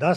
10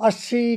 80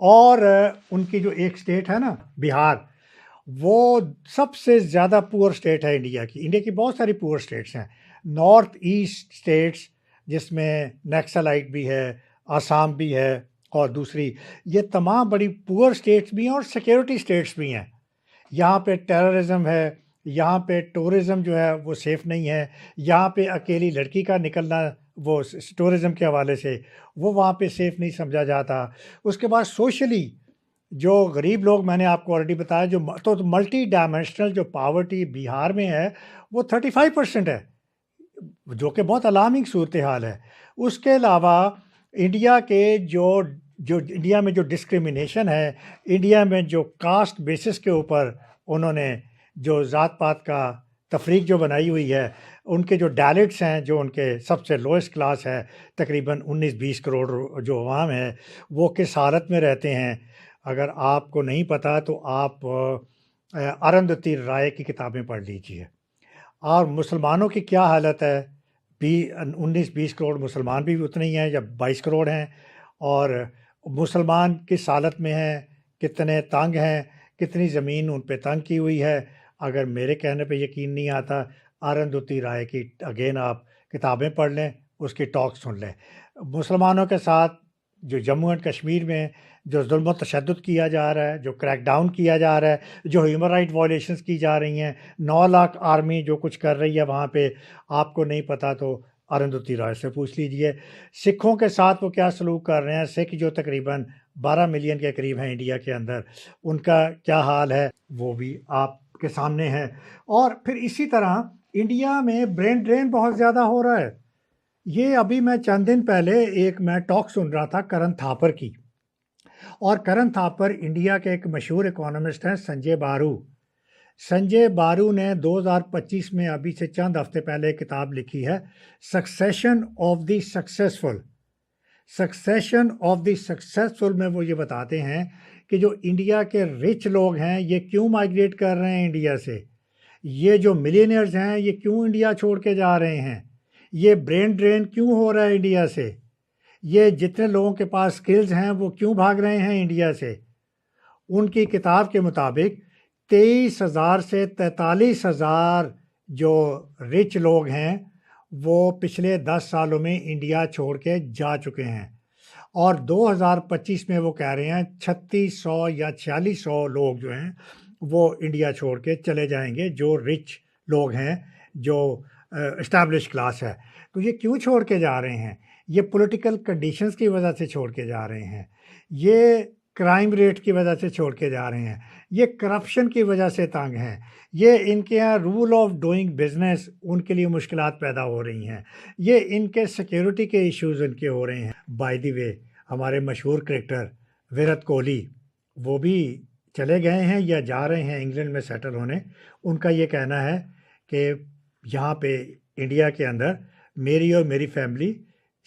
اور ان کی جو ایک اسٹیٹ ہے نا بہار، وہ سب سے زیادہ پور اسٹیٹ ہے انڈیا کی. انڈیا کی بہت ساری پور اسٹیٹس ہیں. نارتھ ایسٹ اسٹیٹس جس میں نیکسلائٹ بھی ہے، آسام بھی ہے، اور دوسری یہ تمام بڑی پور اسٹیٹس بھی ہیں اور سیکیورٹی اسٹیٹس بھی ہیں. یہاں پہ ٹیررزم ہے، یہاں پہ ٹورزم جو ہے وہ سیف نہیں ہے. یہاں پہ اکیلی لڑکی کا نکلنا وہ ٹورزم کے حوالے سے وہ وہاں پہ سیف نہیں سمجھا جاتا. اس کے بعد سوشلی جو غریب لوگ، میں نے آپ کو آلریڈی بتایا، جو تو ملٹی ڈائمینشنل جو پاورٹی بہار میں ہے وہ 35% ہے، جو کہ بہت الارمنگ صورتحال ہے. اس کے علاوہ انڈیا کے جو انڈیا میں جو ڈسکریمنیشن ہے، انڈیا میں جو کاسٹ بیسس کے اوپر انہوں نے جو ذات پات کا تفریق جو بنائی ہوئی ہے، ان کے جو ڈیلٹس ہیں، جو ان کے سب سے لوئسٹ کلاس ہے، تقریباً 19-20 کروڑ جو عوام ہے، وہ کس حالت میں رہتے ہیں. اگر آپ کو نہیں پتہ تو آپ ارندھتی رائے کی کتابیں پڑھ لیجئے. اور مسلمانوں کی کیا حالت ہے، 19-20 کروڑ مسلمان بھی اتنے ہی ہیں یا 22 کروڑ ہیں، اور مسلمان کس حالت میں ہیں، کتنے تنگ ہیں، کتنی زمین ان پہ تنگ کی ہوئی ہے. اگر میرے کہنے پہ یقین نہیں آتا، ارندھتی رائے کی اگین آپ کتابیں پڑھ لیں، اس کی ٹاک سن لیں. مسلمانوں کے ساتھ جو جموں اینڈ کشمیر میں جو ظلم و تشدد کیا جا رہا ہے، جو کریک ڈاؤن کیا جا رہا ہے، جو ہیومن رائٹ وائلیشنز کی جا رہی ہیں، 9 لاکھ آرمی جو کچھ کر رہی ہے وہاں پہ، آپ کو نہیں پتہ تو ارندھتی رائے سے پوچھ لیجئے. سکھوں کے ساتھ وہ کیا سلوک کر رہے ہیں، سکھ جو تقریباً 12 ملین کے قریب ہیں انڈیا کے اندر، ان کا کیا حال ہے وہ بھی آپ کے سامنے ہے. اور پھر اسی طرح انڈیا میں برین ڈرین بہت زیادہ ہو رہا ہے. یہ ابھی میں چند دن پہلے میں ٹاک سن رہا تھا کرن تھاپر کی، اور کرن تھاپر انڈیا کے ایک مشہور اکانومسٹ ہیں، سنجے بارو. سنجے بارو نے 2025 میں ابھی سے چند ہفتے پہلے ایک کتاب لکھی ہے، succession of the successful. Succession of the successful میں وہ یہ بتاتے ہیں کہ جو انڈیا کے رچ لوگ ہیں یہ کیوں مائگریٹ کر رہے ہیں انڈیا سے، یہ جو ملینئرز ہیں یہ کیوں انڈیا چھوڑ کے جا رہے ہیں، یہ برین ڈرین کیوں ہو رہا ہے انڈیا سے، یہ جتنے لوگوں کے پاس سکلز ہیں وہ کیوں بھاگ رہے ہیں انڈیا سے. ان کی کتاب کے مطابق 23,000 سے 43,000 جو رچ لوگ ہیں وہ پچھلے 10 سالوں میں انڈیا چھوڑ کے جا چکے ہیں، اور 2025 میں وہ کہہ رہے ہیں 3600 یا 4600 لوگ جو ہیں وہ انڈیا چھوڑ کے چلے جائیں گے، جو رچ لوگ ہیں، جو اسٹیبلش کلاس ہے. تو یہ کیوں چھوڑ کے جا رہے ہیں؟ یہ پولیٹیکل کنڈیشنز کی وجہ سے چھوڑ کے جا رہے ہیں، یہ کرائم ریٹ کی وجہ سے چھوڑ کے جا رہے ہیں، یہ کرپشن کی وجہ سے تنگ ہیں، یہ ان کے یہاں رول آف ڈوئنگ بزنس ان کے لیے مشکلات پیدا ہو رہی ہیں، یہ ان کے سیکیورٹی کے ایشوز ان کے ہو رہے ہیں. بائی دی وے ہمارے مشہور کرکٹر ویرات کوہلی وہ بھی چلے گئے ہیں یا جا رہے ہیں انگلینڈ میں سیٹل ہونے. ان کا یہ کہنا ہے کہ یہاں پہ انڈیا کے اندر میری اور میری فیملی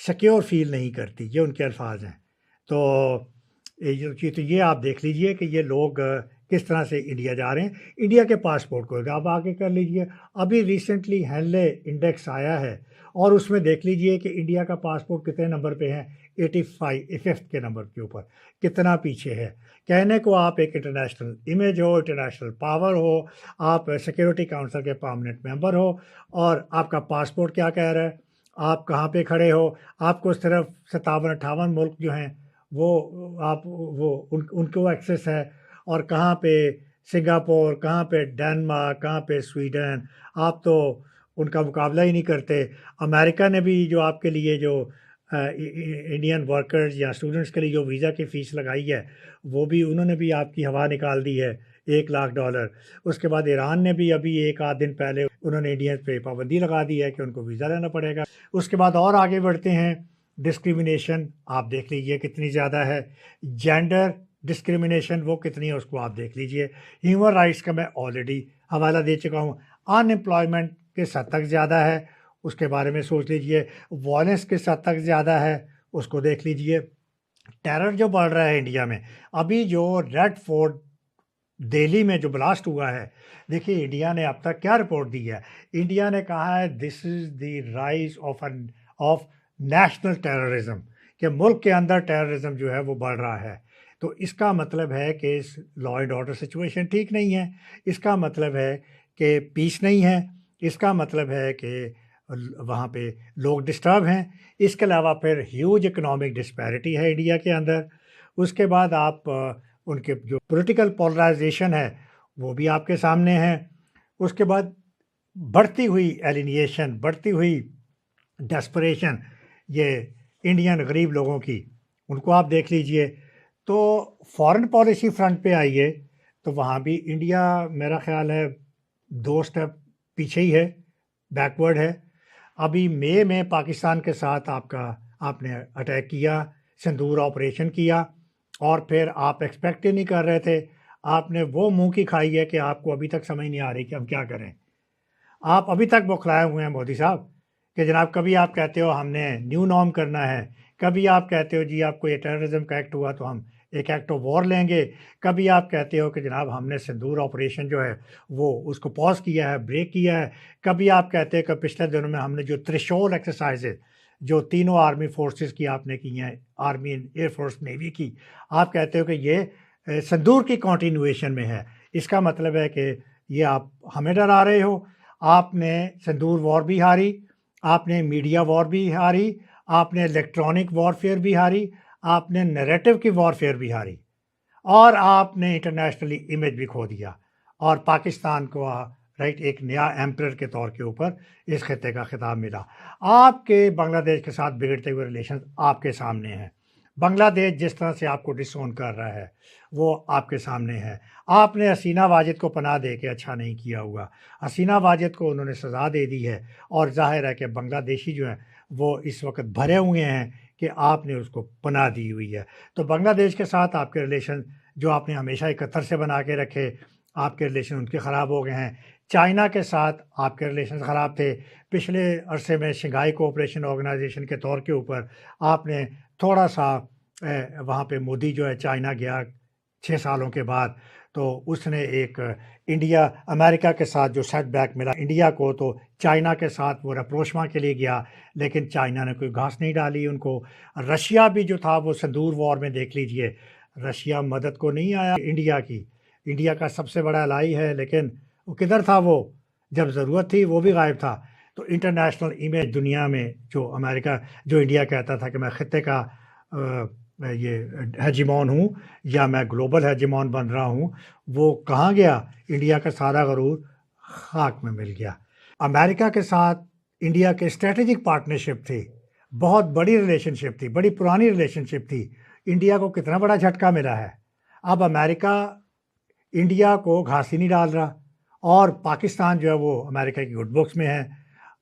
سیکیور فیل نہیں کرتی، یہ ان کے الفاظ ہیں. تو یہ آپ دیکھ لیجئے کہ یہ لوگ کس طرح سے انڈیا جا رہے ہیں. انڈیا کے پاسپورٹ کو آپ آگے کر لیجئے، ابھی ریسنٹلی ہینلے انڈیکس آیا ہے اور اس میں دیکھ لیجئے کہ انڈیا کا پاسپورٹ کتنے نمبر پہ ہے، 85 کے نمبر کے اوپر، کتنا پیچھے ہے. کہنے کو آپ ایک انٹرنیشنل امیج ہو، انٹرنیشنل پاور ہو، آپ سیکیورٹی کاؤنسل کے پرماننٹ ممبر ہو، اور آپ کا پاسپورٹ کیا کہہ رہا ہے، آپ کہاں پہ کھڑے ہو. آپ کو صرف 57-58 ملک جو ہیں وہ ان کو ایکسیس ہے، اور کہاں پہ سنگاپور، کہاں پہ ڈنمارک، کہاں پہ سویڈن، آپ تو ان کا مقابلہ ہی نہیں کرتے. امریکہ نے بھی جو آپ کے لیے جو انڈین ورکرز یا اسٹوڈنٹس کے لیے جو ویزا کی فیس لگائی ہے، وہ بھی انہوں نے بھی آپ کی ہوا نکال دی ہے، $1,00,000. اس کے بعد ایران نے بھی ابھی ایک آدھ دن پہلے انہوں نے انڈین پہ پابندی لگا دی ہے کہ ان کو ویزا لینا پڑے گا. اس کے بعد اور آگے بڑھتے ہیں، ڈسکریمنیشن آپ دیکھ لیجئے کتنی زیادہ ہے، جینڈر ڈسکریمنیشن وہ کتنی ہے اس کو آپ دیکھ لیجئے. ہیومن رائٹس کا میں آلریڈی حوالہ دے چکا ہوں. ان امپلائمنٹ کس حد تک زیادہ ہے اس کے بارے میں سوچ لیجئے. وائلنس کس حد تک زیادہ ہے اس کو دیکھ لیجئے. ٹیرر جو بڑھ رہا ہے انڈیا میں، ابھی جو ریڈ فورٹ دہلی میں جو بلاسٹ ہوا ہے، دیکھیے انڈیا نے اب تک کیا رپورٹ دی ہے. انڈیا نے کہا ہے دس از دی رائز آف نیشنل ٹیررزم، کہ ملک کے اندر ٹیررزم جو ہے وہ بڑھ رہا ہے. تو اس کا مطلب ہے کہ لا اینڈ آرڈر سچویشن ٹھیک نہیں ہے، اس کا مطلب ہے کہ پیس نہیں ہے، اس کا مطلب ہے کہ وہاں پہ لوگ ڈسٹرب ہیں. اس کے علاوہ پھر ہیوج اکنامک ڈسپیرٹی ہے انڈیا کے اندر. اس کے بعد آپ ان کے جو پولیٹیکل پولرائزیشن ہے وہ بھی آپ کے سامنے ہے. اس کے بعد بڑھتی ہوئی ایلینیشن، بڑھتی ہوئی ڈیسپریشن یہ انڈین غریب لوگوں کی، ان کو آپ دیکھ لیجئے. تو فارن پالیسی فرنٹ پہ آئیے تو وہاں بھی انڈیا میرا خیال ہے 2 سٹیپ پیچھے ہی ہے، بیکورڈ ہے. ابھی مئی میں پاکستان کے ساتھ آپ نے اٹیک کیا، سندور آپریشن کیا، اور پھر آپ ایکسپیکٹ ہی نہیں کر رہے تھے. آپ نے وہ منہ کی کھائی ہے کہ آپ کو ابھی تک سمجھ نہیں آ رہی کہ ہم کیا کریں. آپ ابھی تک بوکھلائے ہوئے ہیں مودی صاحب کہ جناب کبھی آپ کہتے ہو ہم نے نیو نارم کرنا ہے، کبھی آپ کہتے ہو جی آپ کو یہ ٹیررزم کا ایکٹ ہوا تو ہم ایک ایکٹ آف وار لیں گے، کبھی آپ کہتے ہو کہ جناب ہم نے سندور آپریشن جو ہے وہ اس کو پاز کیا ہے، بریک کیا ہے، کبھی آپ کہتے ہیں کہ پچھلے دنوں میں ہم نے جو تریشول ایکسرسائزز جو تینوں آرمی فورسز کی آپ نے کی ہیں، آرمی، ایئر فورس، نیوی کی، آپ کہتے ہو کہ یہ سندور کی کنٹینویشن میں ہے. اس کا مطلب ہے کہ یہ آپ ہمیں ڈرا رہے ہو. آپ نے سندور وار بھی ہاری، آپ نے میڈیا وار بھی ہاری، آپ نے الیکٹرانک وارفیئر بھی ہاری، آپ نے نیریٹو کی وارفیئر بھی ہاری، اور آپ نے انٹرنیشنلی امیج بھی کھو دیا، اور پاکستان کو رائٹ ایک نیا ایمپرر کے طور کے اوپر اس خطے کا خطاب ملا. آپ کے بنگلہ دیش کے ساتھ بگڑتے ہوئے ریلیشنز آپ کے سامنے ہیں. بنگلہ دیش جس طرح سے آپ کو ڈس اون کر رہا ہے وہ آپ کے سامنے ہے. آپ نے حسینہ واجد کو پناہ دے کے اچھا نہیں کیا ہوا. حسینہ واجد کو انہوں نے سزا دے دی ہے، اور ظاہر ہے کہ بنگلہ دیشی جو ہیں وہ اس وقت بھرے ہوئے ہیں کہ آپ نے اس کو پناہ دی ہوئی ہے. تو بنگلہ دیش کے ساتھ آپ کے ریلیشن جو آپ نے ہمیشہ 71 سے بنا کے رکھے، آپ کے ریلیشن ان کے خراب ہو گئے ہیں. چائنا کے ساتھ آپ کے ریلیشن خراب تھے. پچھلے عرصے میں شنگھائی کوآپریشن آرگنائزیشن کے طور کے اوپر آپ نے تھوڑا سا وہاں پہ مودی جو ہے چائنا گیا 6 سالوں کے بعد، تو اس نے ایک انڈیا امریکہ کے ساتھ جو سیٹ بیک ملا انڈیا کو، تو چائنا کے ساتھ وہ رپروشما کے لیے گیا، لیکن چائنا نے کوئی گھاس نہیں ڈالی ان کو. رشیا بھی جو تھا وہ سندور وار میں دیکھ لیجئے، رشیا مدد کو نہیں آیا انڈیا کی. انڈیا کا سب سے بڑا الائی ہے، لیکن وہ کدھر تھا؟ وہ جب ضرورت تھی وہ بھی غائب تھا. تو انٹرنیشنل امیج دنیا میں جو امریکہ، جو انڈیا کہتا تھا کہ میں خطے کا یہ ہیجیمون ہوں یا میں گلوبل ہیجیمون بن رہا ہوں، وہ کہاں گیا؟ انڈیا کا سارا غرور خاک میں مل گیا. امریکہ کے ساتھ انڈیا کے اسٹریٹجک پارٹنرشپ تھی، بہت بڑی ریلیشن شپ تھی، بڑی پرانی ریلیشن شپ تھی. انڈیا کو کتنا بڑا جھٹکا ملا ہے. اب امریکہ انڈیا کو گھاس ہی نہیں ڈال رہا، اور پاکستان جو ہے وہ امریکہ کی گڈ بکس میں ہے.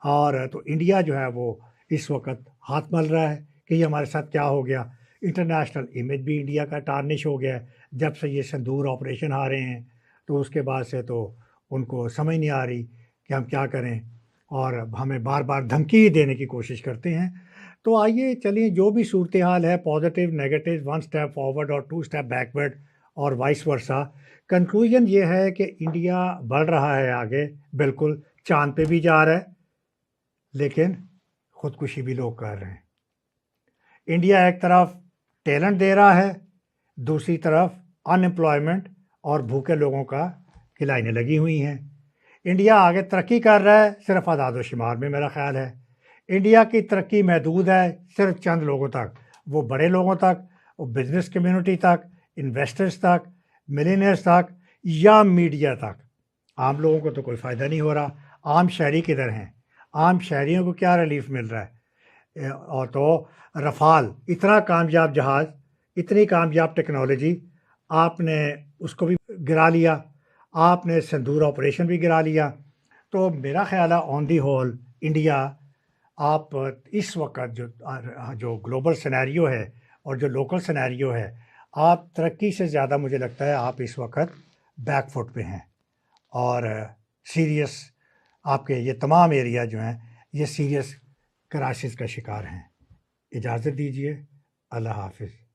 اور تو انڈیا جو ہے وہ اس وقت ہاتھ مل رہا ہے کہ یہ ہمارے ساتھ کیا ہو گیا. انٹرنیشنل امیج بھی انڈیا کا ٹارنش ہو گیا ہے جب سے یہ سندور آپریشن آ رہے ہیں. تو اس کے بعد سے تو ان کو سمجھ نہیں آ رہی کہ ہم کیا کریں، اور ہمیں بار بار دھمکی دینے کی کوشش کرتے ہیں. تو آئیے چلیے، جو بھی صورتحال ہے، پازیٹیو، نیگیٹو، 1 سٹیپ فارورڈ اور 2 سٹیپ بیکورڈ، اور وائس ورسا. کنکلوژن یہ ہے کہ انڈیا بڑھ رہا ہے آگے، بالکل چاند پہ بھی جا رہا ہے، لیکن خودکشی بھی لوگ کر رہے ہیں. انڈیا ایک طرف ٹیلنٹ دے رہا ہے، دوسری طرف ان امپلائمنٹ اور بھوکے لوگوں کا کی لائنیں لگی ہوئی ہیں. انڈیا آگے ترقی کر رہا ہے صرف اعداد و شمار میں، میرا خیال ہے. انڈیا کی ترقی محدود ہے صرف چند لوگوں تک، وہ بڑے لوگوں تک، وہ بزنس کمیونٹی تک، انویسٹرز تک، ملینئرز تک، یا میڈیا تک. عام لوگوں کو تو کوئی فائدہ نہیں ہو رہا. عام شہری کدھر ہیں؟ عام شہریوں کو کیا ریلیف مل رہا ہے؟ اور تو رفال، اتنا کامیاب جہاز، اتنی کامیاب ٹیکنالوجی، آپ نے اس کو بھی گرا لیا، آپ نے سندور آپریشن بھی گرا لیا. تو میرا خیال ہے آن دی ہول انڈیا، آپ اس وقت جو گلوبل سینیریو ہے اور جو لوکل سینیریو ہے، آپ ترقی سے زیادہ مجھے لگتا ہے آپ اس وقت بیک فٹ پہ ہیں، اور سیریس آپ کے یہ تمام ایریا جو ہیں یہ سیریس کرائسس کا شکار ہیں. اجازت دیجیے، اللہ حافظ.